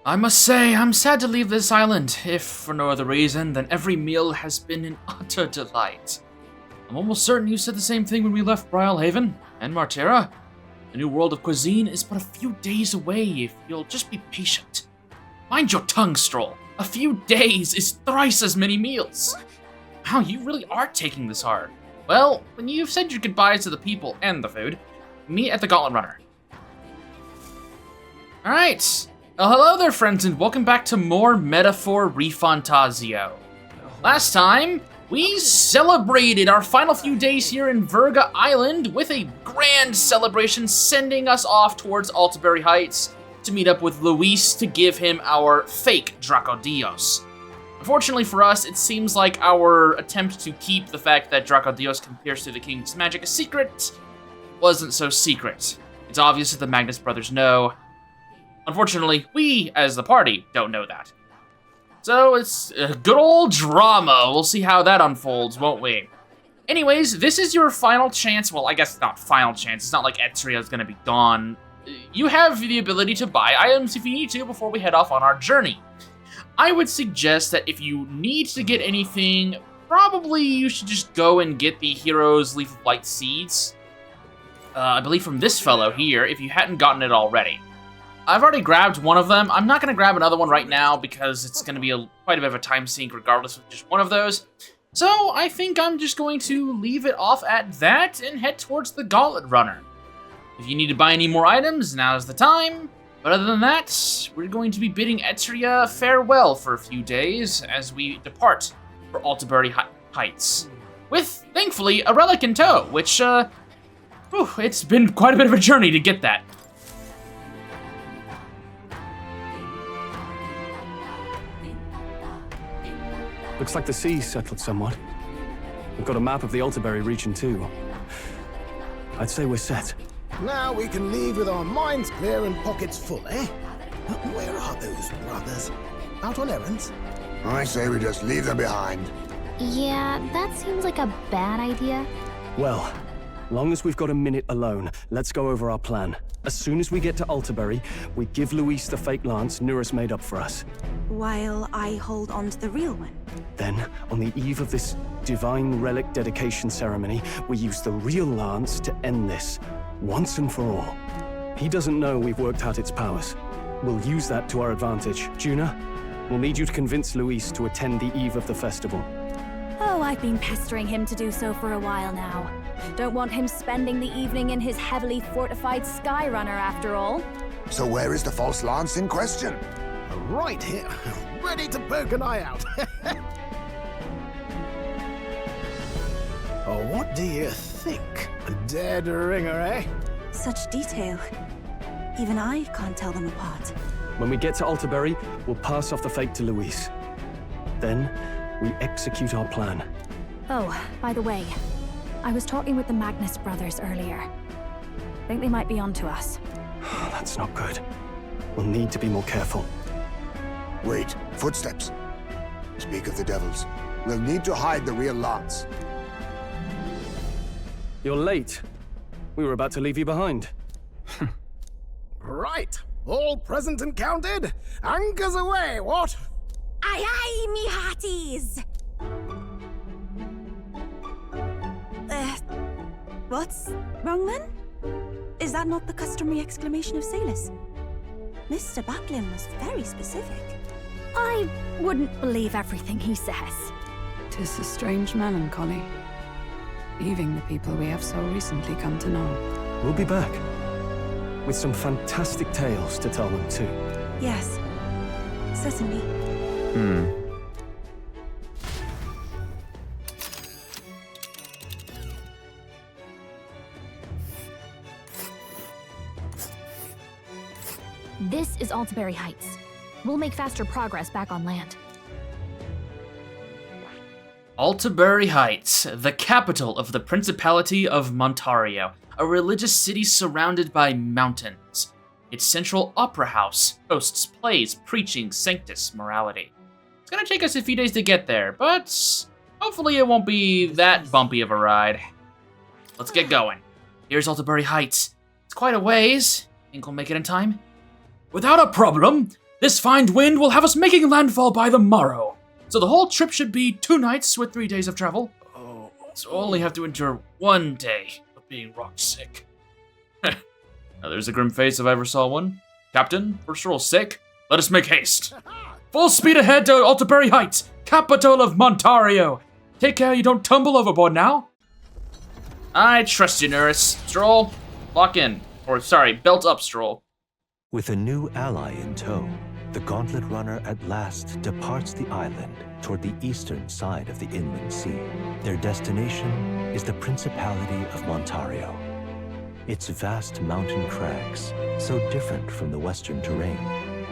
I must say, I'm sad to leave this island, if for no other reason than every meal has been an utter delight. I'm almost certain you said the same thing when we left Brylehaven and Martera. The new world of cuisine is but a few days away if you'll just be patient. Mind your tongue, Stroll. A few days is thrice as many meals. Wow, you really are taking this hard. Well, when you've said your goodbyes to the people and the food, meet at the Gauntlet Runner. Alright. Well, hello there, friends, and welcome back to more Metaphor Fantazio. Last time, we celebrated our final few days here in Virga Island with a grand celebration sending us off towards Altabury Heights to meet up with Luis to give him our fake Dracodios. Unfortunately for us, it seems like our attempt to keep the fact that Dracodios can pierce through the king's magic a secret wasn't so secret. It's obvious that the Magnus brothers know. Unfortunately, we, as the party, don't know that. So it's a good old drama. We'll see how that unfolds, won't we? Anyways, this is your final chance. Well, I guess not final chance. It's not like Eht Ria is going to be gone. You have the ability to buy items if you need to before we head off on our journey. I would suggest that if you need to get anything, probably you should just go and get the Hero's Leaf of Light seeds. I believe from this fellow here, if you hadn't gotten it already. I've already grabbed one of them. I'm not going to grab another one right now because it's going to be quite a bit of a time sink regardless of just one of those. So I think I'm just going to leave it off at that and head towards the Gauntlet Runner. If you need to buy any more items, now's the time. But other than that, we're going to be bidding Eht Ria farewell for a few days as we depart for Altabury Heights. With, thankfully, a relic in tow, which, it's been quite a bit of a journey to get that. Looks like the sea's settled somewhat. We've got a map of the Altabury region too. I'd say we're set. Now we can leave with our minds clear and pockets full, eh? Where are those brothers? Out on errands? I say we just leave them behind. Yeah, that seems like a bad idea. Well, long as we've got a minute alone, let's go over our plan. As soon as we get to Altabury, we give Luis the fake lance Nuris made up for us. While I hold on to the real one. Then, on the eve of this divine relic dedication ceremony, we use the real lance to end this, once and for all. He doesn't know we've worked out its powers. We'll use that to our advantage. Juna, we'll need you to convince Luis to attend the eve of the festival. Oh, I've been pestering him to do so for a while now. Don't want him spending the evening in his heavily fortified Skyrunner after all. So where is the false lance in question? Right here, ready to poke an eye out. Oh, what do you think? A dead ringer, eh? Such detail. Even I can't tell them apart. When we get to Altabury, we'll pass off the fake to Luis. Then, we execute our plan. Oh, by the way, I was talking with the Magnus brothers earlier. Think they might be onto us. That's not good. We'll need to be more careful. Wait, footsteps. Speak of the devils. We'll need to hide the real lance. You're late. We were about to leave you behind. Right, all present and counted. Anchors away, what? Aye aye, me hearties! What's wrong then? Is that not the customary exclamation of sailors? Mr. Buckland was very specific. I wouldn't believe everything he says. 'Tis a strange melancholy, leaving the people we have so recently come to know. We'll be back. With some fantastic tales to tell them too. Yes, certainly. This is Altabury Heights. We'll make faster progress back on land. Altabury Heights, the capital of the Principality of Montario, a religious city surrounded by mountains. Its central opera house hosts plays preaching sanctus morality. It's gonna take us a few days to get there, but hopefully it won't be that bumpy of a ride. Let's get going. Here's Altabury Heights. It's quite a ways. Think we'll make it in time? Without a problem. This fine wind will have us making landfall by the morrow. So the whole trip should be 2 nights with 3 days of travel. So we'll only have to endure 1 day of being rock sick. Now there's a grim face if I ever saw one. Captain, we're sure sick. Let us make haste. Full speed ahead to Altabury Heights, capital of Montario. Take care you don't tumble overboard now. I trust you, Nurse. Stroll, lock in. Or sorry, belt up, Stroll. With a new ally in tow, the Gauntlet Runner at last departs the island toward the eastern side of the inland sea. Their destination is the Principality of Montario. Its vast mountain crags, so different from the western terrain,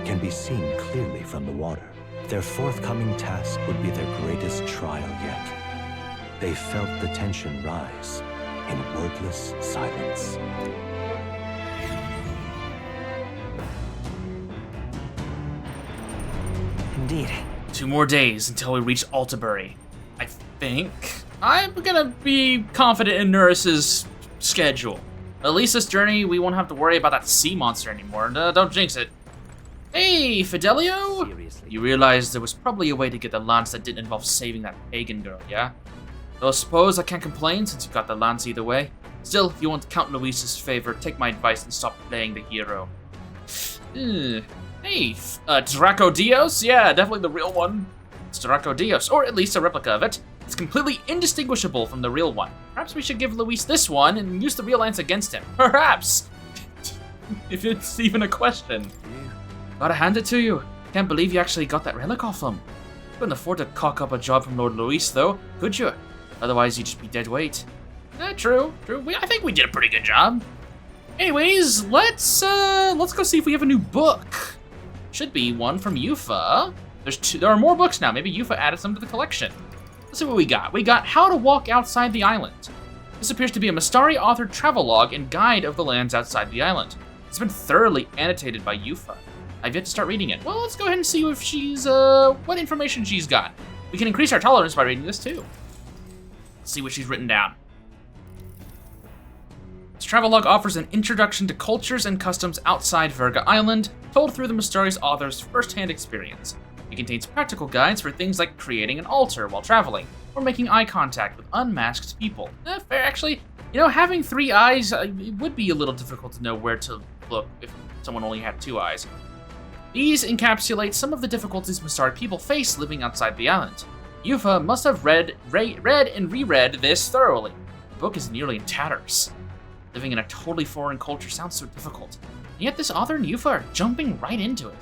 can be seen clearly from the water. Their forthcoming task would be their greatest trial yet. They felt the tension rise in wordless silence. Indeed. 2 more days until we reach Altabury. I think I'm gonna be confident in Nurse's schedule. At least this journey, we won't have to worry about that sea monster anymore. Don't jinx it. Hey, Fidelio? Seriously. You realize there was probably a way to get the lance that didn't involve saving that pagan girl, yeah? Though I suppose I can't complain since you got the lance either way. Still, if you want to count Luis's favor, take my advice and stop playing the hero. Hey, Draco Dios? Yeah, definitely the real one. It's Draco Dios, or at least a replica of it. It's completely indistinguishable from the real one. Perhaps we should give Luis this one and use the real lance against him. Perhaps! If it's even a question. Gotta hand it to you. Can't believe you actually got that relic off him. Couldn't afford to cock up a job from Lord Luis, though, could you? Otherwise, you'd just be dead weight. True. I think we did a pretty good job. Anyways, let's go see if we have a new book. Should be one from Yufa. There are more books now. Maybe Yufa added some to the collection. Let's see what we got. We got How to Walk Outside the Island. This appears to be a Mistari-authored travelogue and guide of the lands outside the island. It's been thoroughly annotated by Yufa. I've yet to start reading it. Well, let's go ahead and see if she's, what information she's got. We can increase our tolerance by reading this too. Let's see what she's written down. This travelogue offers an introduction to cultures and customs outside Virga Island, told through the Mistari's author's first-hand experience. It contains practical guides for things like creating an altar while traveling, or making eye contact with unmasked people. Fair, actually. You know, having 3 eyes, it would be a little difficult to know where to look if someone only had 2 eyes. These encapsulate some of the difficulties Mistari people face living outside the island. Yufa must have read and reread this thoroughly. The book is nearly in tatters. Living in a totally foreign culture sounds so difficult, and yet this author and Yufa are jumping right into it.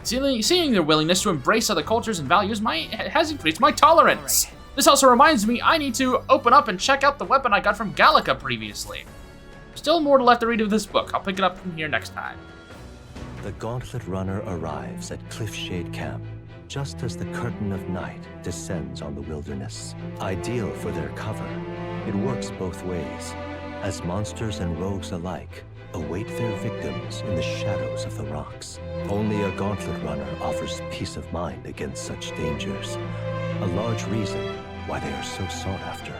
Seeing their willingness to embrace other cultures and values has increased my tolerance. Right. This also reminds me I need to open up and check out the weapon I got from Gallica previously. Still more to left to read of this book. I'll pick it up from here next time. The Gauntlet Runner arrives at Cliffshade Camp just as the curtain of night descends on the wilderness. Ideal for their cover, it works both ways, as monsters and rogues alike await their victims in the shadows of the rocks. Only a Gauntlet Runner offers peace of mind against such dangers, a large reason why they are so sought after.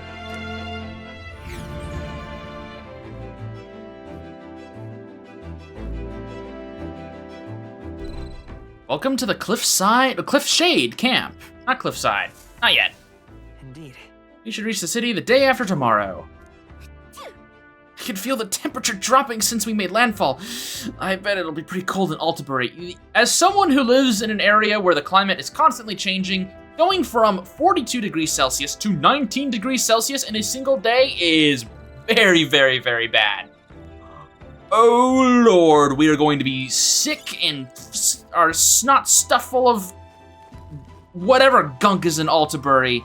Welcome to the Cliffshade Camp. Not Cliffside. Not yet. Indeed. You should reach the city the day after tomorrow. I can feel the temperature dropping since we made landfall. I bet it'll be pretty cold in Altabury. As someone who lives in an area where the climate is constantly changing, going from 42 degrees Celsius to 19 degrees Celsius in a single day is very, very, very bad. Oh Lord, we are going to be sick and our snot stuffed full of whatever gunk is in Altabury.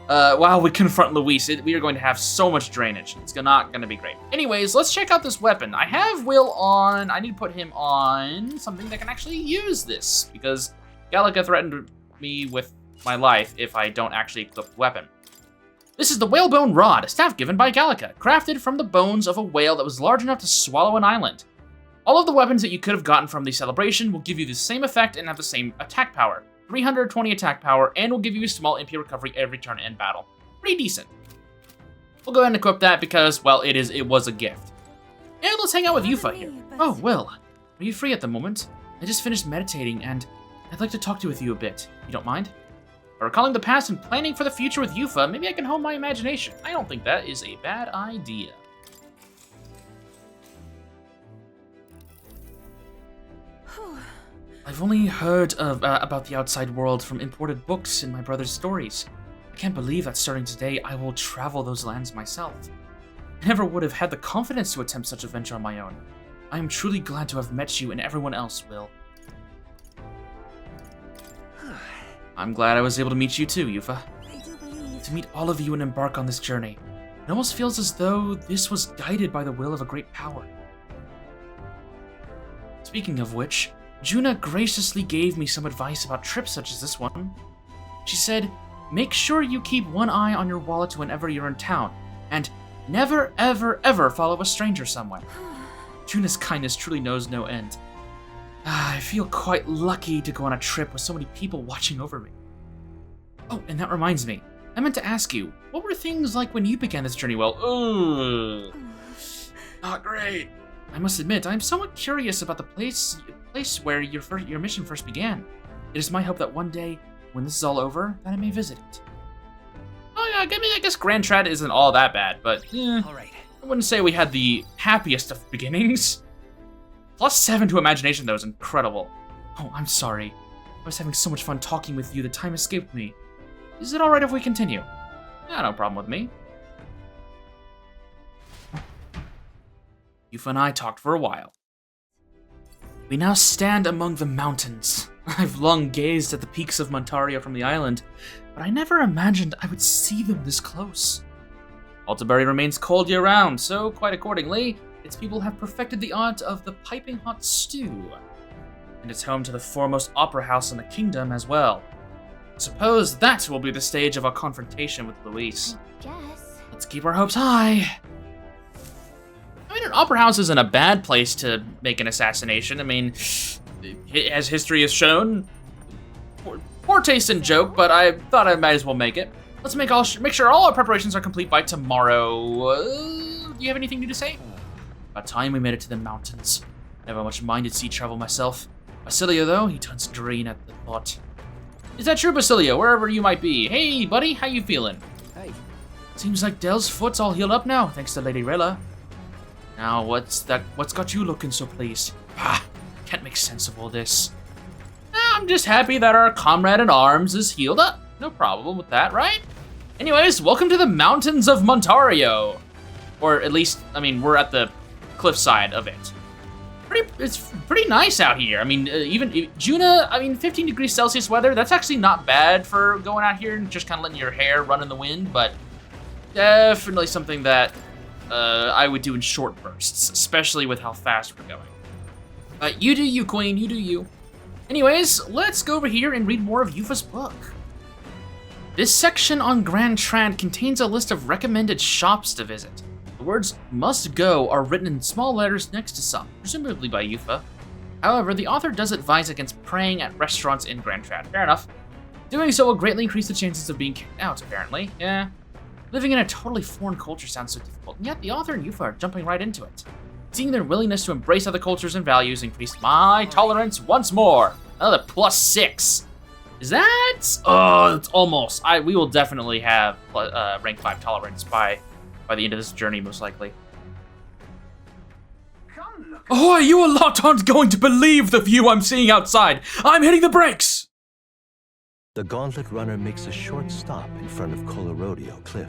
While we confront Luis, we are going to have so much drainage. It's not going to be great. Anyways, let's check out this weapon. I have Will on. I need to put him on something that can actually use this, because Gallica threatened me with my life if I don't actually equip the weapon. This is the Whalebone Rod, a staff given by Gallica, crafted from the bones of a whale that was large enough to swallow an island. All of the weapons that you could have gotten from the celebration will give you the same effect and have the same attack power. 320 attack power, and will give you a small MP recovery every turn in battle. Pretty decent. We'll go ahead and equip that because, well, it was a gift. And let's hang out with Yufa here. Oh, Will, are you free at the moment? I just finished meditating, and I'd like to talk with you a bit, if you don't mind. By recalling the past and planning for the future with Yufa, maybe I can hone my imagination. I don't think that is a bad idea. I've only heard about the outside world from imported books and my brother's stories. I can't believe that starting today, I will travel those lands myself. I never would have had the confidence to attempt such a venture on my own. I am truly glad to have met you and everyone else, Will. I'm glad I was able to meet you too, Yufa. To meet all of you and embark on this journey. It almost feels as though this was guided by the will of a great power. Speaking of which, Juna graciously gave me some advice about trips such as this one. She said, make sure you keep one eye on your wallet whenever you're in town, and never, ever, ever follow a stranger somewhere. Juna's kindness truly knows no end. I feel quite lucky to go on a trip with so many people watching over me. Oh, and that reminds me. I meant to ask you, what were things like when you began this journey? Well, not great. I must admit, I am somewhat curious about the place where your mission first began. It is my hope that one day, when this is all over, that I may visit it. Oh yeah, I guess Grand Trad isn't all that bad, but all right. I wouldn't say we had the happiest of beginnings. +7 to imagination, though, is incredible. Oh, I'm sorry. I was having so much fun talking with you, the time escaped me. Is it alright if we continue? Yeah, no problem with me. Yufa and I talked for a while. We now stand among the mountains. I've long gazed at the peaks of Montario from the island, but I never imagined I would see them this close. Altabury remains cold year-round, so quite accordingly, its people have perfected the art of the piping hot stew. And it's home to the foremost opera house in the kingdom as well. I suppose that will be the stage of our confrontation with Luis. I guess. Let's keep our hopes high. I mean, an opera house isn't a bad place to make an assassination. I mean, as history has shown, poor taste in joke, but I thought I might as well make it. Let's make sure all our preparations are complete by tomorrow. Do you have anything new to say? About time we made it to the mountains. Never much minded sea travel myself. Basilio, though, he turns green at the thought. Is that true, Basilio? Wherever you might be. Hey, buddy, how you feeling? Hey. Seems like Dell's foot's all healed up now, thanks to Lady Rilla. Now, what's got you looking so pleased? Can't make sense of all this. I'm just happy that our comrade in arms is healed up. No problem with that, right? Anyways, welcome to the mountains of Montario. Or at least, I mean, we're at the cliffside of it. It's pretty nice out here. I mean, even Juna, 15 degrees Celsius weather, that's actually not bad for going out here and just kind of letting your hair run in the wind, but definitely something that I would do in short bursts, especially with how fast we're going. You do you, Queen, you do you. Anyways, let's go over here and read more of Yufa's book. This section on Grand Trad contains a list of recommended shops to visit. The words "must go" are written in small letters next to some, presumably by Yufa. However, the author does advise against praying at restaurants in Grand Trad. Fair enough. Doing so will greatly increase the chances of being kicked out, apparently. Yeah. Living in a totally foreign culture sounds so difficult, and yet the author and Yufa are jumping right into it. Seeing their willingness to embrace other cultures and values increased my tolerance once more. Another +6. Is that? Oh, it's almost. We will definitely have rank 5 tolerance by the end of this journey, most likely. Oh, you lot aren't going to believe the view I'm seeing outside. I'm hitting the brakes. The Gauntlet Runner makes a short stop in front of Colorodeo Cliff,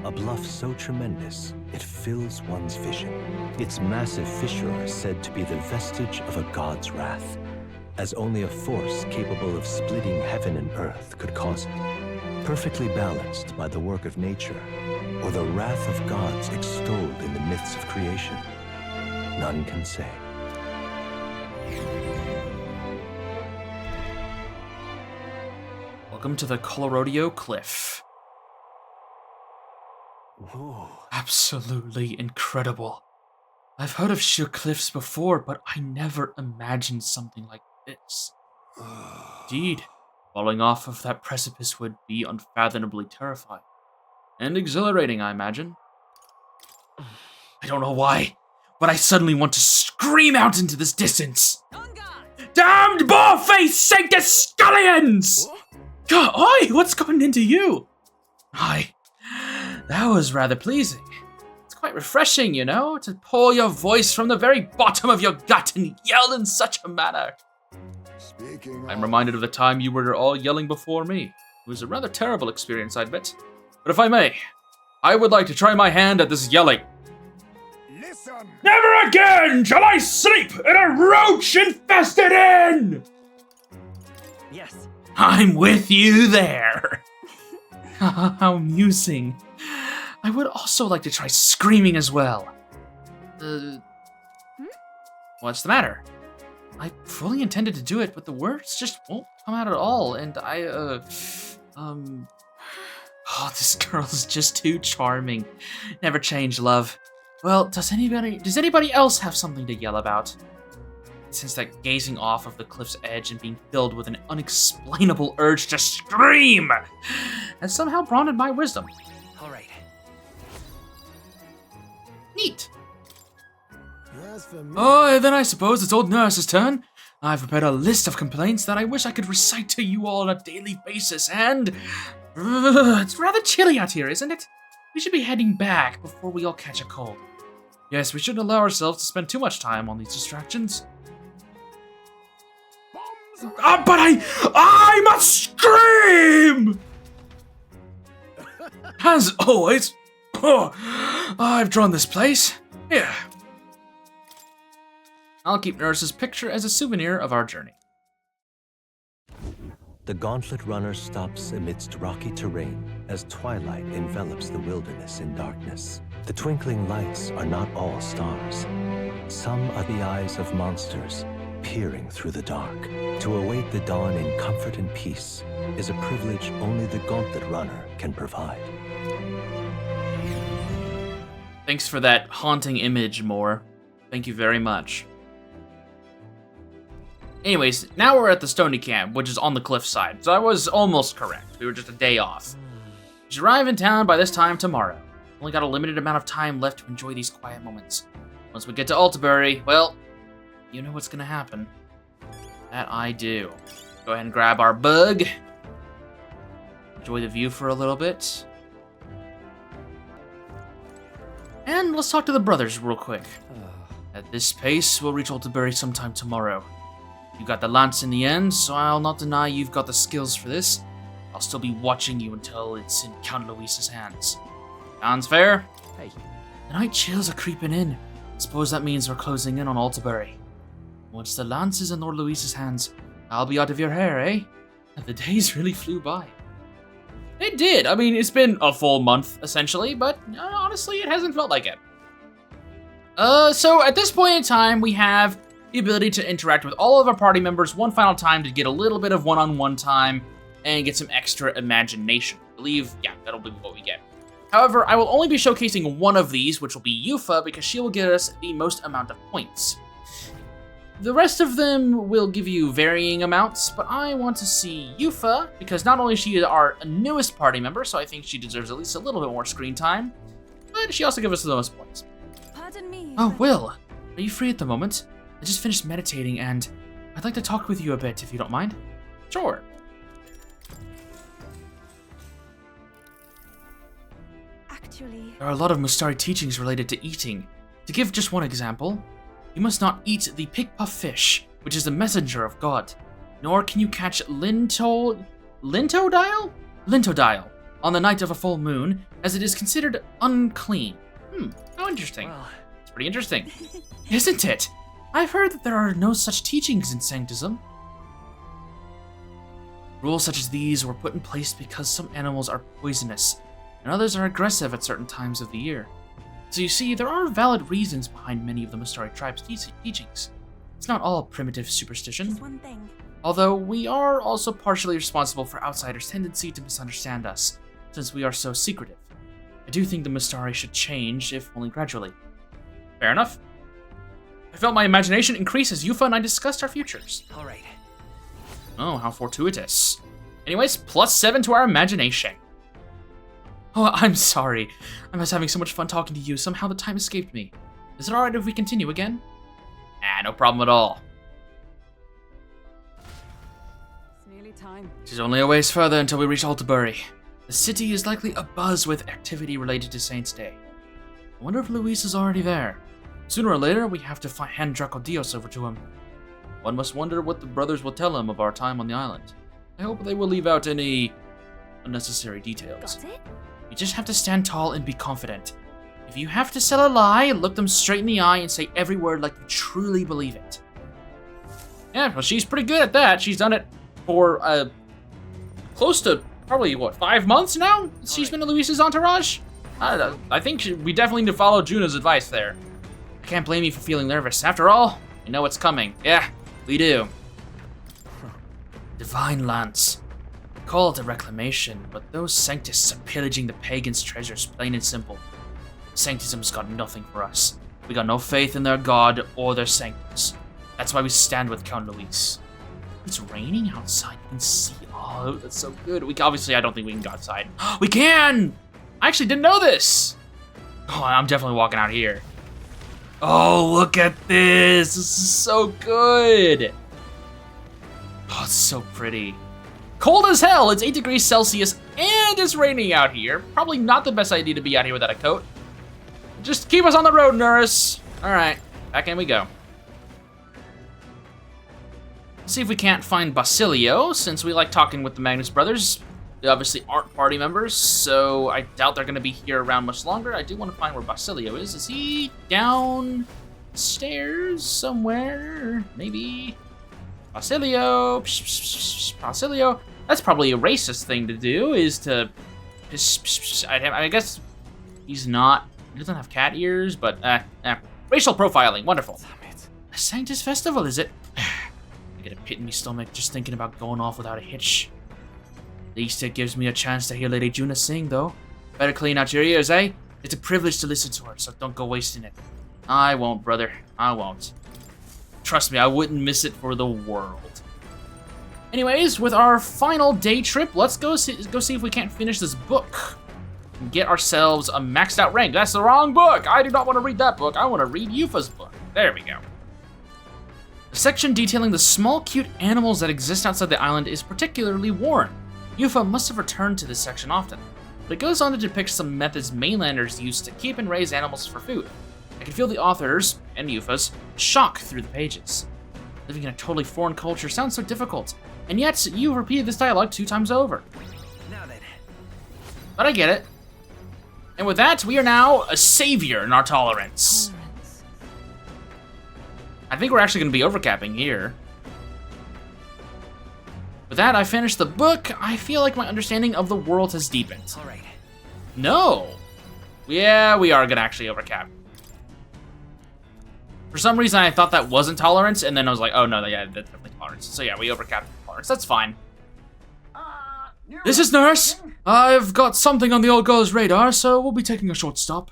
a bluff so tremendous it fills one's vision. Its massive fissure is said to be the vestige of a god's wrath, as only a force capable of splitting heaven and earth could cause it. Perfectly balanced by the work of nature, or the wrath of gods extolled in the myths of creation, none can say. Welcome to the Colorodeo Cliff. Whoa. Absolutely incredible. I've heard of sheer cliffs before, but I never imagined something like this. Indeed, falling off of that precipice would be unfathomably terrifying. And exhilarating, I imagine. I don't know why, but I suddenly want to scream out into this distance. Down damned boar-faced sanctus scullions! God, oi, what's gotten into you? Aye, that was rather pleasing. It's quite refreshing, you know, to pour your voice from the very bottom of your gut and yell in such a manner. I'm reminded of the time you were all yelling before me. It was a rather terrible experience, I'd bet. But if I may, I would like to try my hand at this yelling. Listen! Never again shall I sleep in a roach-infested inn! Yes. I'm with you there. How amusing. I would also like to try screaming as well. What's the matter? I fully intended to do it, but the words just won't come out at all, and oh, this girl's just too charming. Never change, love. Well, does anybody else have something to yell about? Since that gazing off of the cliff's edge and being filled with an unexplainable urge to scream has somehow broadened my wisdom. All right. Neat. As for me, Oh, then I suppose it's old nurse's turn. I've prepared a list of complaints that I wish I could recite to you all on a daily basis, and it's rather chilly out here, isn't it? We should be heading back before we all catch a cold. Yes, we shouldn't allow ourselves to spend too much time on these distractions. But I must scream! As always, I've drawn this place. Here. I'll keep Nurse's picture as a souvenir of our journey. The Gauntlet Runner stops amidst rocky terrain as twilight envelops the wilderness in darkness. The twinkling lights are not all stars. Some are the eyes of monsters peering through the dark. To await the dawn in comfort and peace is a privilege only the Gauntlet Runner can provide. Thanks for that haunting image, Moore. Thank you very much. Anyways, now we're at the Stony Camp, which is on the cliffside, so I was almost correct. We were just a day off. We should arrive in town by this time tomorrow. Only got a limited amount of time left to enjoy these quiet moments. Once we get to Altabury, well, you know what's gonna happen. That I do. Go ahead and grab our bug. Enjoy the view for a little bit. And let's talk to the brothers real quick. At this pace, we'll reach Altabury sometime tomorrow. You got the lance in the end, so I'll not deny you've got the skills for this. I'll still be watching you until it's in Count Luis's hands. Sounds fair? Hey. The night chills are creeping in. Suppose that means we're closing in on Altabury. Once the lance is in Lord Luis's hands, I'll be out of your hair, eh? The days really flew by. It did. I mean, it's been a full month, essentially, but honestly, it hasn't felt like it. So at this point in time, we have the ability to interact with all of our party members one final time to get a little bit of one-on-one time and get some extra imagination. I believe, yeah, that'll be what we get. However, I will only be showcasing one of these, which will be Yufa, because she will get us the most amount of points. The rest of them will give you varying amounts, but I want to see Yufa, because not only is she our newest party member, so I think she deserves at least a little bit more screen time, but she also gives us the most points. Pardon me. Oh, Will, are you free at the moment? I just finished meditating, and I'd like to talk with you a bit, if you don't mind. Sure. Actually, There are a lot of Mustari teachings related to eating. To give just one example, you must not eat the pickpuff fish, which is the messenger of God, nor can you catch lintodile on the night of a full moon, as it is considered unclean. How interesting. Well, It's pretty interesting, isn't it? I've heard that there are no such teachings in Sanctism. Rules such as these were put in place because some animals are poisonous, and others are aggressive at certain times of the year. So you see, there are valid reasons behind many of the Mustari tribe's teachings. It's not all primitive superstition, just one thing. although we are also partially responsible for outsiders' tendency to misunderstand us, since we are so secretive. I do think the Mustari should change, if only gradually. Fair enough. I felt my imagination increase as Yufa and I discussed our futures. all right. Oh, how fortuitous. Anyways, +7 to our imagination. Oh, I'm sorry. I was having so much fun talking to you, somehow the time escaped me. Is it alright if we continue again? No problem at all. barely time. She's only a ways further until we reach Altabury. The city is likely abuzz with activity related to Saint's Day. I wonder if Luis is already there. Sooner or later, we have to hand Draco Dios over to him. One must wonder what the brothers will tell him of our time on the island. I hope they will leave out any unnecessary details. Got it? You just have to stand tall and be confident. If you have to sell a lie, look them straight in the eye and say every word like you truly believe it. Yeah, well, she's pretty good at that. She's done it for close to probably, 5 months now? She's been in Luis's entourage? I think we definitely need to follow Juna's advice there. I can't blame you for feeling nervous. After all, we know what's coming. Yeah, we do. Divine Lance. Call it a reclamation, but those sanctists are pillaging the pagans' treasures, plain and simple. Sanctism's got nothing for us. We got no faith in their god or their sanctums. That's why we stand with Count Luis. It's raining outside. You can see. Oh, that's so good. Obviously, I don't think we can go outside. We can! I actually didn't know this. Oh, I'm definitely walking out here. Oh, look at this. This is so good. Oh, it's so pretty. Cold as hell. It's 8 degrees Celsius and it's raining out here. Probably not the best idea to be out here without a coat. Just keep us on the road, Nurse. All right, back in we go. See if we can't find Basilio, since we like talking with the Magnus brothers. They obviously aren't party members, so I doubt they're gonna be here around much longer. I do want to find where Basilio is. Is he downstairs somewhere? Maybe. Basilio. Psh, psh, psh, psh, Basilio. That's probably a racist thing to do, is to... I guess he's not... He doesn't have cat ears, but... racial profiling. Wonderful. Damn it. A Sanctus Festival, is it? I get a pit in my stomach just thinking about going off without a hitch. At least it gives me a chance to hear Lady Juna sing, though. Better clean out your ears, eh? It's a privilege to listen to her, so don't go wasting it. I won't, brother. I won't. Trust me, I wouldn't miss it for the world. Anyways, with our final day trip, let's go see if we can't finish this book. And get ourselves a maxed out rank. That's the wrong book! I do not want to read that book. I want to read Yufa's book. There we go. The section detailing the small, cute animals that exist outside the island is particularly worn. Yufa must have returned to this section often, but it goes on to depict some methods mainlanders use to keep and raise animals for food. I can feel the authors, and Yufa's, shock through the pages. Living in a totally foreign culture sounds so difficult, and yet you've repeated this dialogue 2 times over. Now then. But I get it. And with that, we are now a savior in our tolerance. I think we're actually going to be overcapping here. With that, I finished the book. I feel like my understanding of the world has deepened. All right. No. Yeah, we are going to actually overcap. For some reason, I thought that wasn't tolerance, and then I was like, oh no, yeah, that's definitely tolerance. So yeah, we overcapped tolerance. That's fine. This is Nurse. I've got something on the old girl's radar, so we'll be taking a short stop.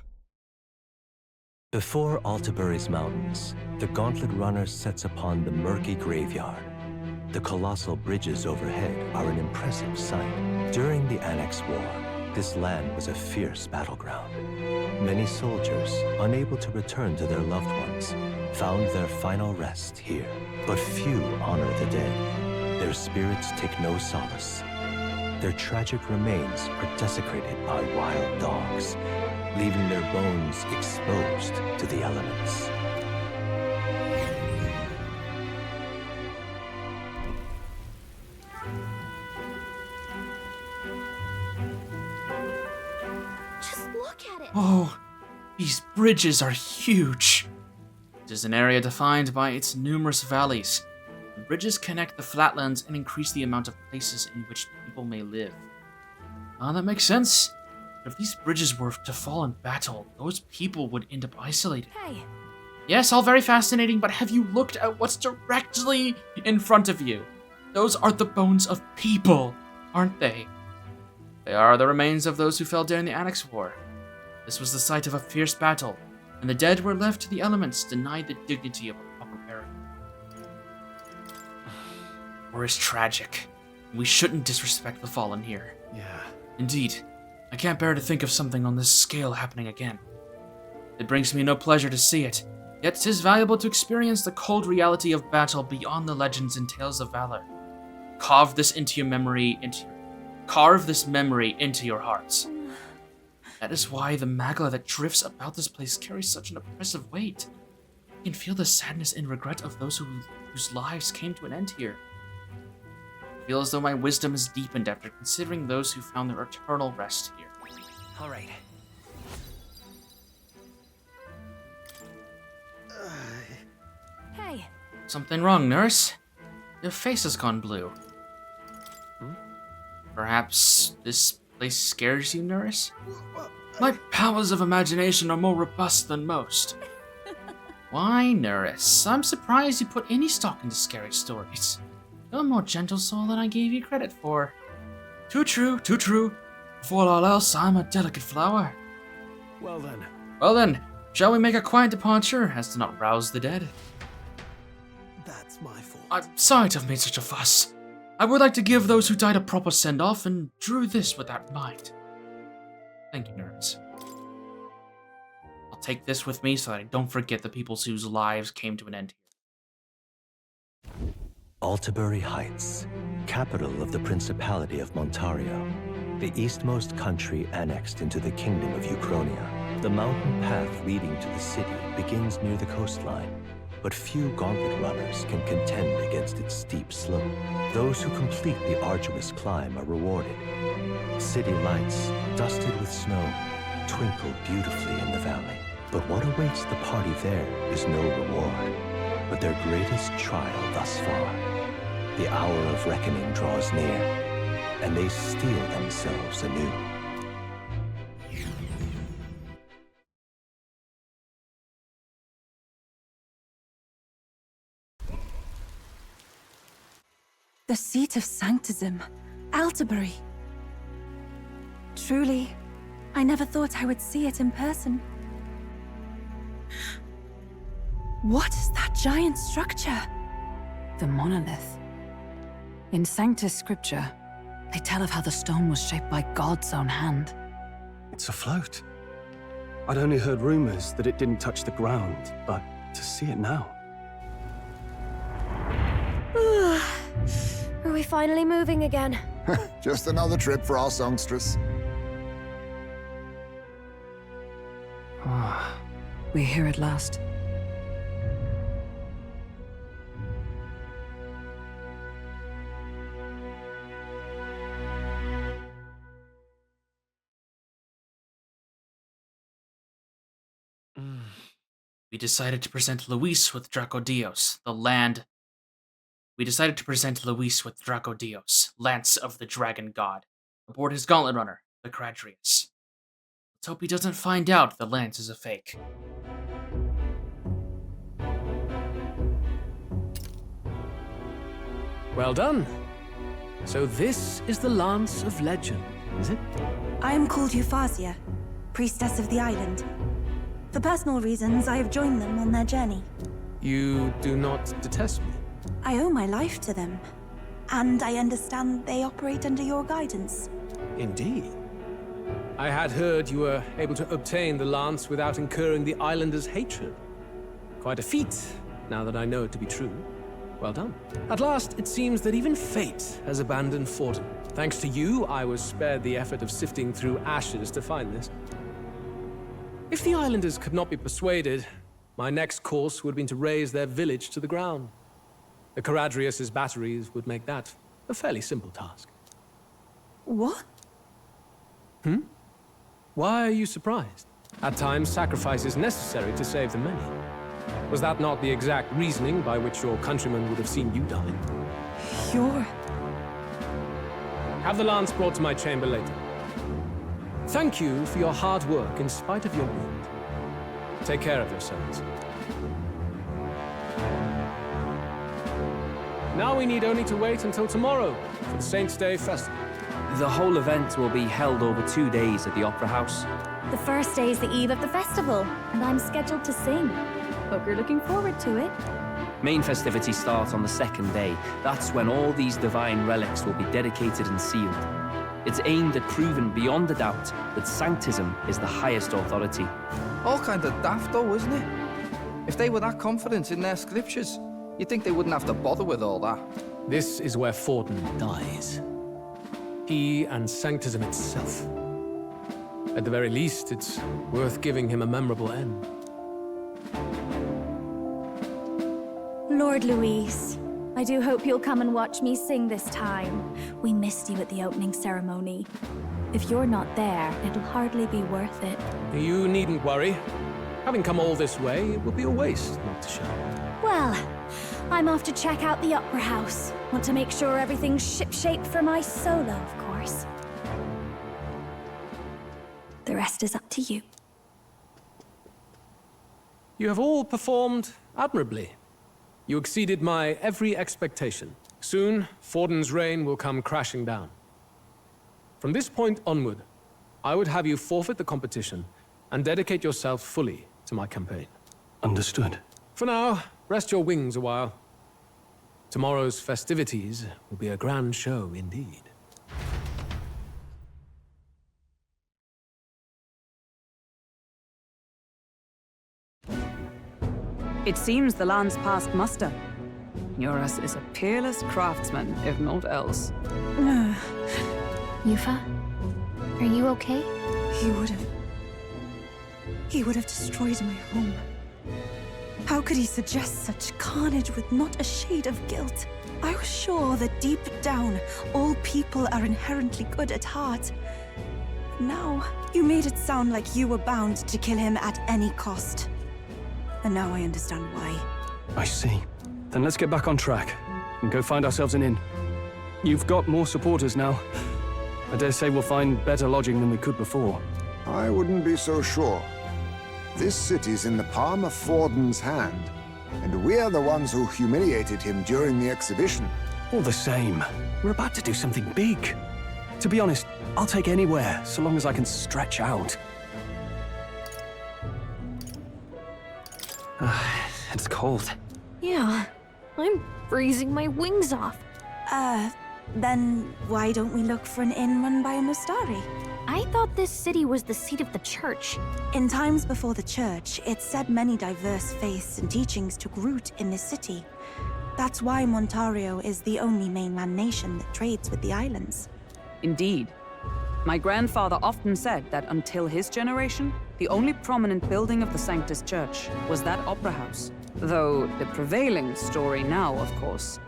Before Altabury's mountains, the Gauntlet Runner sets upon the murky graveyard. The colossal bridges overhead are an impressive sight. During the Annex War, this land was a fierce battleground. Many soldiers, unable to return to their loved ones, found their final rest here. But few honor the dead. Their spirits take no solace. Their tragic remains are desecrated by wild dogs, leaving their bones exposed to the elements. Just look at it. Oh, these bridges are huge. It is an area defined by its numerous valleys. The bridges connect the flatlands and increase the amount of places in which people may live. That makes sense. But if these bridges were to fall in battle, those people would end up isolated. Hey. Yes, all very fascinating, but have you looked at what's directly in front of you? Those are the bones of people, aren't they? They are the remains of those who fell during the Annex War. This was the site of a fierce battle, and the dead were left to the elements, denied the dignity of a proper burial. War is tragic. We shouldn't disrespect the fallen here. Yeah. Indeed, I can't bear to think of something on this scale happening again. It brings me no pleasure to see it, yet 'tis valuable to experience the cold reality of battle beyond the legends and tales of valor. carve this memory into your hearts. That is why the magla that drifts about this place carries such an oppressive weight. I can feel the sadness and regret of those whose lives came to an end here. I feel as though my wisdom is deepened after considering those who found their eternal rest here. All right. Hey. Something wrong, nurse? Your face has gone blue. Perhaps this place scares you, nurse? My powers of imagination are more robust than most. Why, nurse? I'm surprised you put any stock into scary stories. You're a more gentle soul than I gave you credit for. Too true, too true. Before all else, I'm a delicate flower. Well then. Well then, shall we make a quiet departure as to not rouse the dead? That's my fault. I'm sorry to have made such a fuss. I would like to give those who died a proper send-off and drew this with that in mind. Thank you, nurse. I'll take this with me so that I don't forget the people whose lives came to an end here. Altabury Heights, capital of the Principality of Montario, the eastmost country annexed into the Kingdom of Uchronia. The mountain path leading to the city begins near the coastline, but few gauntlet runners can contend against its steep slope. Those who complete the arduous climb are rewarded. City lights, dusted with snow, twinkle beautifully in the valley. But what awaits the party there is no reward, but their greatest trial thus far. The hour of reckoning draws near, and they steel themselves anew. The seat of sanctism, Altabury. Truly, I never thought I would see it in person. What is that giant structure? The monolith. In Sanctus Scripture, they tell of how the stone was shaped by God's own hand. It's afloat. I'd only heard rumors that it didn't touch the ground, but to see it now. Are we finally moving again? Just another trip for our songstress. We're here at last. We decided to present Luis with Dracodios, the land. We decided to present Luis with Dracodios, Lance of the Dragon God, aboard his gauntlet runner, the Cradrius. Let's hope he doesn't find out the lance is a fake. Well done. So this is the Lance of Legend, is it? I am called Fantazio, priestess of the island. For personal reasons, I have joined them on their journey. You do not detest me? I owe my life to them, and I understand they operate under your guidance. Indeed. I had heard you were able to obtain the lance without incurring the islanders' hatred. Quite a feat, now that I know it to be true. Well done. At last, it seems that even fate has abandoned Fortin. Thanks to you, I was spared the effort of sifting through ashes to find this. If the islanders could not be persuaded, my next course would have been to raze their village to the ground. The Caradrius' batteries would make that a fairly simple task. What? Why are you surprised? At times, sacrifice is necessary to save the many. Was that not the exact reasoning by which your countrymen would have seen you die? Have the lance brought to my chamber later. Thank you for your hard work in spite of your wound. Take care of yourselves. Now we need only to wait until tomorrow for the Saints' Day Festival. The whole event will be held over 2 days at the Opera House. The first day is the eve of the festival, and I'm scheduled to sing. Hope you're looking forward to it. Main festivities start on the second day. That's when all these divine relics will be dedicated and sealed. It's aimed at proving beyond a doubt that Sanctism is the highest authority. All kind of daft though, isn't it? If they were that confident in their scriptures, you'd think they wouldn't have to bother with all that. This is where Forden dies. He and Sanctism itself. At the very least, it's worth giving him a memorable end. Lord Louis, I do hope you'll come and watch me sing this time. We missed you at the opening ceremony. If you're not there, it'll hardly be worth it. You needn't worry. Having come all this way, it would be a waste not to show. Well, I'm off to check out the Opera House. Want to make sure everything's shipshape for my solo, of course. The rest is up to you. You have all performed admirably. You exceeded my every expectation. Soon, Forden's reign will come crashing down. From this point onward, I would have you forfeit the competition and dedicate yourself fully to my campaign. Understood. For now, rest your wings a while. Tomorrow's festivities will be a grand show indeed. It seems the land's passed muster. Eurus is a peerless craftsman, if not else. Yufa, are you okay? He would have destroyed my home. How could he suggest such carnage with not a shade of guilt? I was sure that deep down, all people are inherently good at heart. But now, you made it sound like you were bound to kill him at any cost. And now I understand why. I see. Then let's get back on track and go find ourselves an inn. You've got more supporters now. I dare say we'll find better lodging than we could before. I wouldn't be so sure. This city's in the palm of Forden's hand, and we're the ones who humiliated him during the exhibition. All the same, we're about to do something big. To be honest, I'll take anywhere, so long as I can stretch out. It's cold. Yeah, I'm freezing my wings off. Then why don't we look for an inn run by a Mustari? I thought this city was the seat of the church. In times before the church, it's said many diverse faiths and teachings took root in this city. That's why Montario is the only mainland nation that trades with the islands. Indeed. My grandfather often said that until his generation, the only prominent building of the Sanctus Church was that opera house. Though the prevailing story now, of course,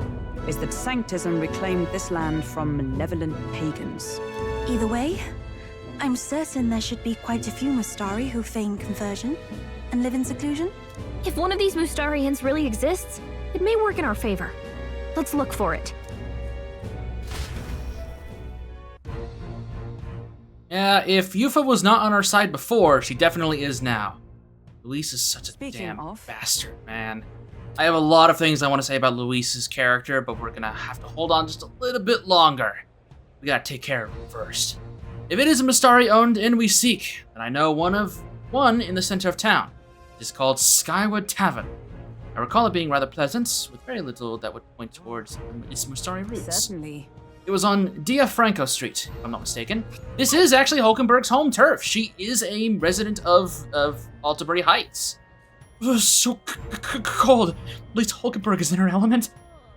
is that Sanctism reclaimed this land from malevolent pagans. Either way, I'm certain there should be quite a few Mustari who feign conversion and live in seclusion. If one of these Mustarians really exists, it may work in our favor. Let's look for it. Yeah, if Yufa was not on our side before, she definitely is now. Luis is such a damn bastard, man. I have a lot of things I want to say about Luis's character, but we're gonna have to hold on just a little bit longer. We gotta take care of him first. If it is a Mustari-owned inn we seek, then I know one in the center of town. It is called Skywood Tavern. I recall it being rather pleasant, with very little that would point towards its Mustari roots. Certainly. It was on Dia Franco Street, if I'm not mistaken. This is actually Hulkenberg's home turf. She is a resident of Altabury Heights. So cold. At least Hulkenberg is in her element.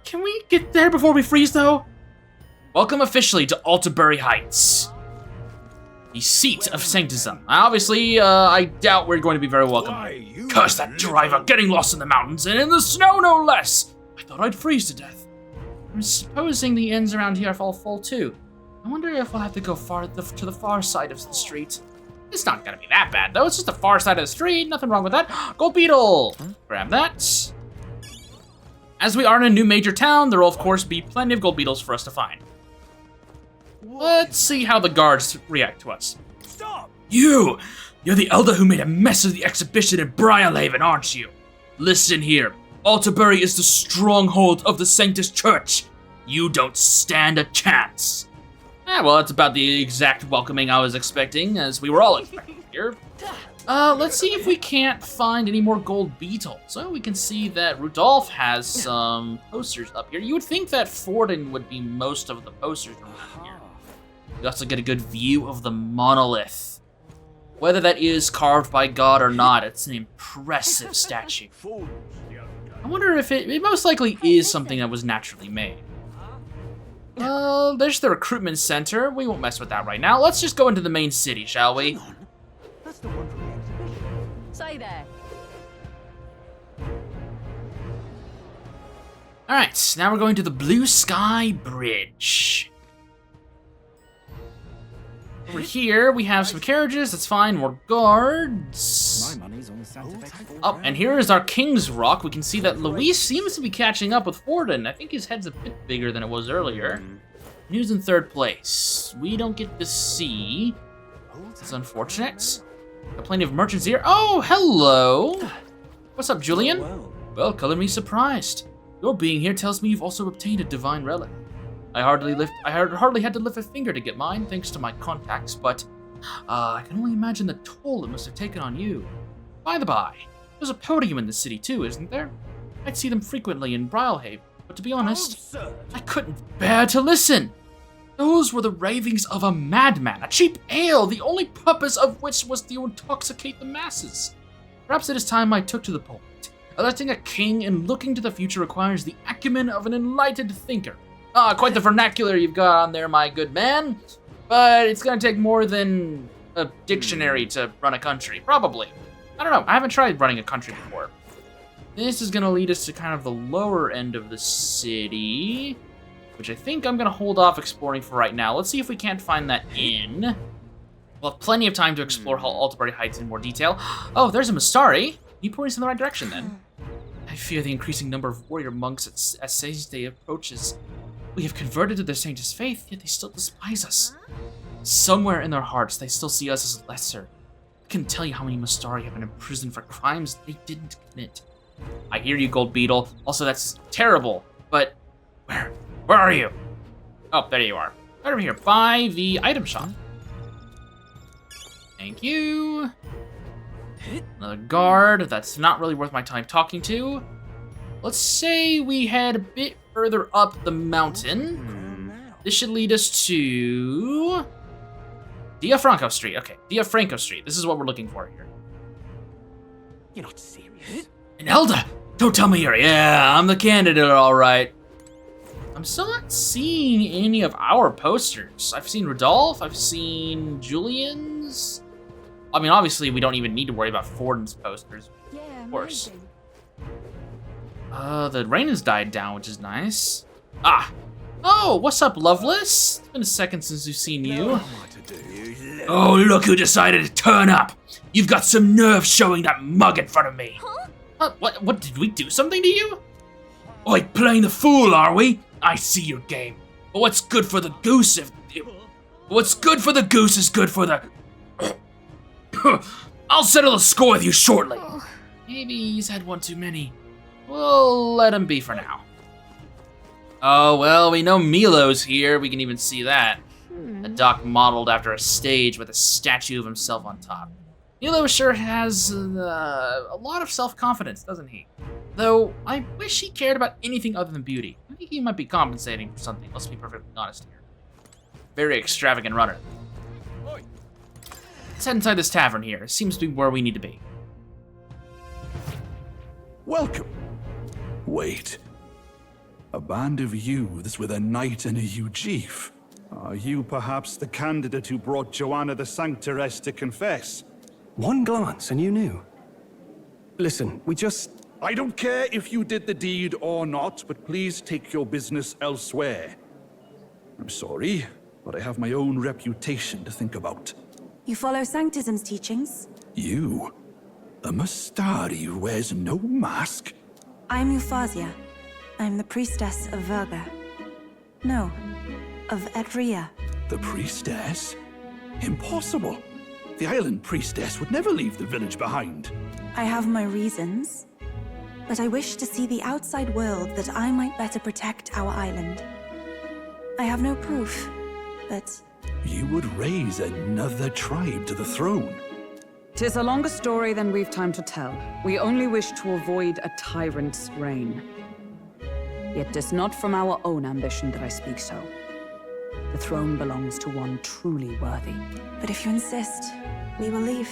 Can we get there before we freeze, though? Welcome officially to Altabury Heights, the seat of Sanctism. Obviously, I doubt we're going to be very welcome. Curse that driver, getting lost in the mountains and in the snow, no less. I thought I'd freeze to death. I'm supposing the inns around here are all full too. I wonder if we'll have to go to the far side of the street. It's not gonna be that bad though. It's just the far side of the street. Nothing wrong with that. Gold beetle. Grab that. As we are in a new major town, there will of course be plenty of gold beetles for us to find. Let's see how the guards react to us. Stop! You're the elder who made a mess of the exhibition in Briarhaven, aren't you? Listen here. Altabury is the stronghold of the Sanctus Church. You don't stand a chance. Well, that's about the exact welcoming I was expecting, as we were all expecting here. Let's see if we can't find any more gold beetles. So we can see that Rudolph has some posters up here. You would think that Forden would be most of the posters around here. We also get a good view of the monolith. Whether that is carved by God or not, it's an impressive statue. I wonder if it most likely is something that was naturally made. There's the recruitment center. We won't mess with that right now. Let's just go into the main city, shall we? That's the one from the exhibition. Say there. Alright, now we're going to the Blue Sky Bridge. Over here, we have some carriages. That's fine. More guards. My money's on Santa Fe. Oh, and here is our King's Rock. We can see that Luis seems to be catching up with Forden. I think his head's a bit bigger than it was earlier. Who's in third place? We don't get to see. It's unfortunate. Got plenty of merchants here. Oh, hello. What's up, Julian? Well, color me surprised. Your being here tells me you've also obtained a divine relic. I hardly had to lift a finger to get mine, thanks to my contacts, but I can only imagine the toll it must have taken on you. By the by, there's a podium in the city too, isn't there? I'd see them frequently in Brylehaven, but to be honest, I couldn't bear to listen. Those were the ravings of a madman, a cheap ale, the only purpose of which was to intoxicate the masses. Perhaps it is time I took to the pulpit. Electing a king and looking to the future requires the acumen of an enlightened thinker. Quite the vernacular you've got on there, my good man. But it's gonna take more than a dictionary to run a country, probably. I don't know, I haven't tried running a country before. This is gonna lead us to kind of the lower end of the city, which I think I'm gonna hold off exploring for right now. Let's see if we can't find that inn. We'll have plenty of time to explore Altabury Heights in more detail. Oh, there's a Mistari. You point us in the right direction then. I fear the increasing number of warrior monks as Sage Day approaches. We have converted to their saint's faith, yet they still despise us. Somewhere in their hearts, they still see us as lesser. I couldn't tell you how many Mistari have been imprisoned for crimes they didn't commit. I hear you, Gold Beetle. Also, that's terrible. But where are you? Oh, there you are. Right over here, by the item shop. Thank you. Another guard. That's not really worth my time talking to. Let's say we head a bit further up the mountain. This should lead us to Diafranco Street. Okay, Diafranco Street. This is what we're looking for here. You're not serious? An Elder! Don't tell me you're... Yeah, I'm the candidate, all right. I'm still not seeing any of our posters. I've seen Rodolphe. I've seen Julian's. I mean, obviously, we don't even need to worry about Forden's posters. Yeah, of course. amazing. The rain has died down, which is nice. Ah! Oh, what's up, Loveless? It's been a second since we've seen you. Oh, look who decided to turn up. You've got some nerve showing that mug in front of me. Huh? What, did we do something to you? Oi, playing the fool, are we? I see your game. But what's good for the goose what's good for the goose is good for the... I'll settle the score with you shortly. Maybe he's had one too many. We'll let him be for now. Oh, well, we know Milo's here. We can even see that. A dock modeled after a stage with a statue of himself on top. Milo sure has a lot of self-confidence, doesn't he? Though, I wish he cared about anything other than beauty. I think he might be compensating for something, let's be perfectly honest here. Very extravagant runner. Let's head inside this tavern here. Seems to be where we need to be. Welcome. Wait. A band of youths with a knight and a chief. Are you perhaps the candidate who brought Joanna the Sanctoress to confess? One glance and you knew. Listen, we just... I don't care if you did the deed or not, but please take your business elsewhere. I'm sorry, but I have my own reputation to think about. You follow Sanctism's teachings? You? A Mistari who wears no mask? I'm Fantazio. I'm the priestess of Virga. No, of Eht Ria. The priestess? Impossible. The island priestess would never leave the village behind. I have my reasons, but I wish to see the outside world that I might better protect our island. I have no proof, but... You would raise another tribe to the throne. 'Tis a longer story than we've time to tell. We only wish to avoid a tyrant's reign. Yet 'tis not from our own ambition that I speak so. The throne belongs to one truly worthy. But if you insist, we will leave.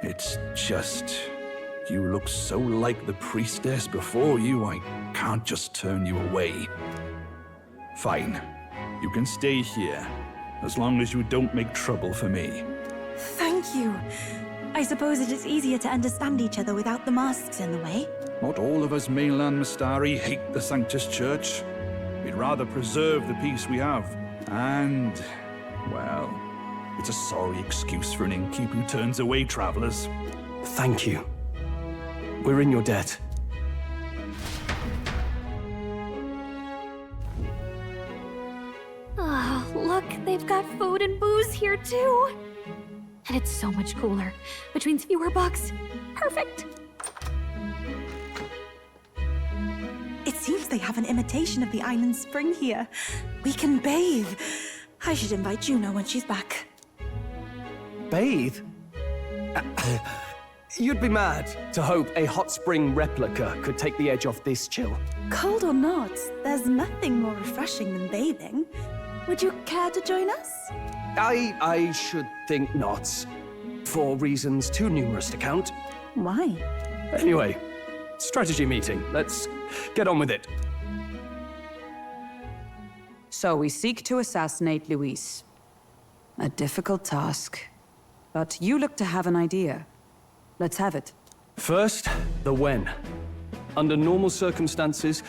It's just... You look so like the priestess before you, I can't just turn you away. Fine. You can stay here, as long as you don't make trouble for me. Thank you. I suppose it is easier to understand each other without the masks in the way. Not all of us mainland Mystari hate the Sanctus Church. We'd rather preserve the peace we have. And, well, it's a sorry excuse for an innkeep who turns away travelers. Thank you. We're in your debt. Oh, look, they've got food and booze here too. And it's so much cooler, which means fewer bugs. Perfect. It seems they have an imitation of the island spring here. We can bathe. I should invite Juno when she's back. Bathe? You'd be mad to hope a hot spring replica could take the edge off this chill. Cold or not, there's nothing more refreshing than bathing. Would you care to join us? I should think not. For reasons too numerous to count. Why? Anyway, strategy meeting. Let's get on with it. So we seek to assassinate Luis. A difficult task. But you look to have an idea. Let's have it. First, the when. Under normal circumstances,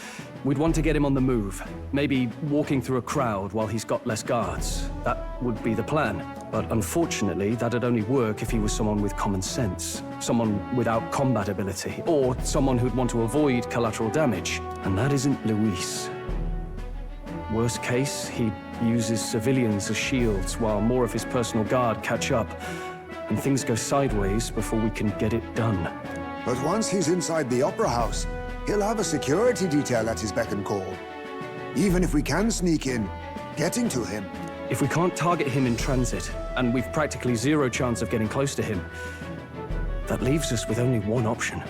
we'd want to get him on the move. Maybe walking through a crowd while he's got less guards. That would be the plan. But unfortunately, that'd only work if he was someone with common sense. Someone without combat ability. Or someone who'd want to avoid collateral damage. And that isn't Luis. Worst case, he uses civilians as shields while more of his personal guard catch up. And things go sideways before we can get it done. But once he's inside the Opera House, he'll have a security detail at his beck and call. Even if we can sneak in, getting to him. If we can't target him in transit, and we've practically zero chance of getting close to him, that leaves us with only one option.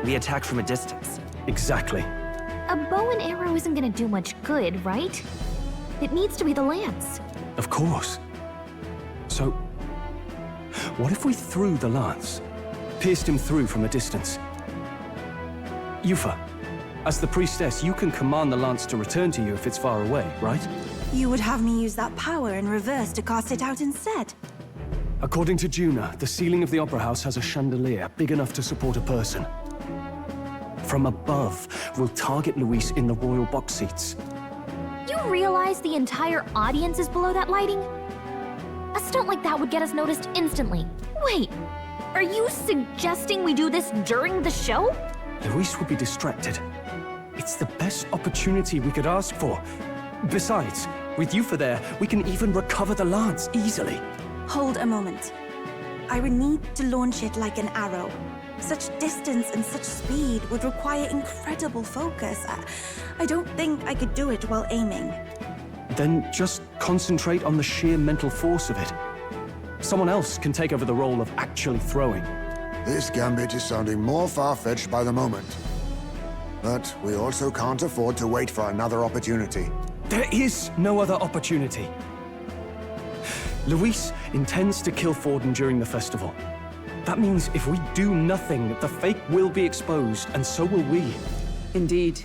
We attack from a distance. Exactly. A bow and arrow isn't gonna do much good, right? It needs to be the lance. Of course. So, what if we threw the lance? Pierced him through from a distance? Yufa, as the priestess, you can command the lance to return to you if it's far away, right? You would have me use that power in reverse to cast it out instead. According to Juno, the ceiling of the Opera House has a chandelier big enough to support a person. From above, we'll target Luis in the royal box seats. You realize the entire audience is below that lighting? A stunt like that would get us noticed instantly. Wait, are you suggesting we do this during the show? Luis would be distracted. It's the best opportunity we could ask for. Besides, with Yufa there, we can even recover the lance easily. Hold a moment. I would need to launch it like an arrow. Such distance and such speed would require incredible focus. I don't think I could do it while aiming. Then just concentrate on the sheer mental force of it. Someone else can take over the role of actually throwing. This gambit is sounding more far-fetched by the moment. But we also can't afford to wait for another opportunity. There is no other opportunity. Luis intends to kill Forden during the festival. That means if we do nothing, the fake will be exposed, and so will we. Indeed.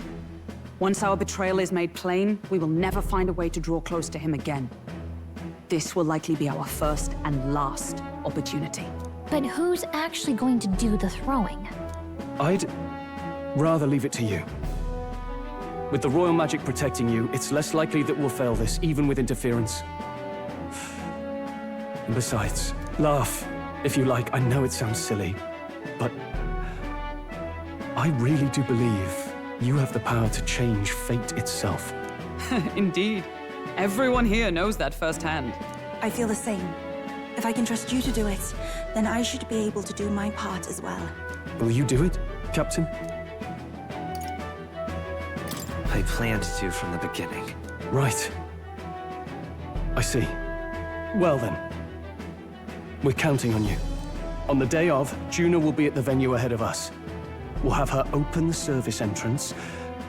Once our betrayal is made plain, we will never find a way to draw close to him again. This will likely be our first and last opportunity. But who's actually going to do the throwing? I'd rather leave it to you. With the royal magic protecting you, it's less likely that we'll fail this, even with interference. And besides, laugh, if you like. I know it sounds silly, but I really do believe you have the power to change fate itself. Indeed. Everyone here knows that firsthand. I feel the same. If I can trust you to do it, then I should be able to do my part as well. Will you do it, Captain? I planned to from the beginning. Right. I see. Well then. We're counting on you. On the day of, Juno will be at the venue ahead of us. We'll have her open the service entrance,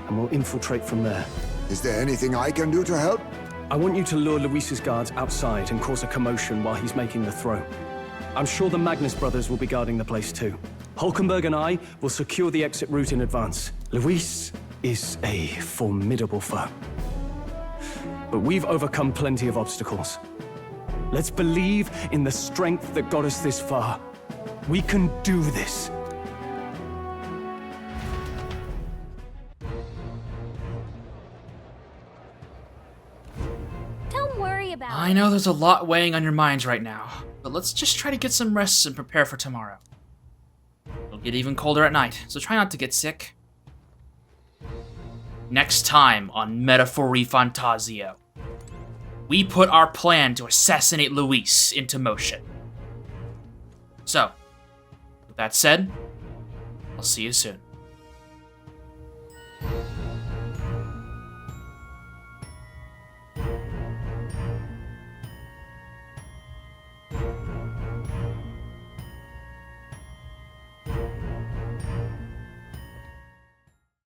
and we'll infiltrate from there. Is there anything I can do to help? I want you to lure Luis's guards outside and cause a commotion while he's making the throw. I'm sure the Magnus brothers will be guarding the place too. Hulkenberg and I will secure the exit route in advance. Luis is a formidable foe. But we've overcome plenty of obstacles. Let's believe in the strength that got us this far. We can do this. Don't worry about I know there's a lot weighing on your minds right now, but let's just try to get some rest and prepare for tomorrow. It'll get even colder at night, so try not to get sick. Next time on Metaphor Fantazio, we put our plan to assassinate Luis into motion. So, with that said, I'll see you soon.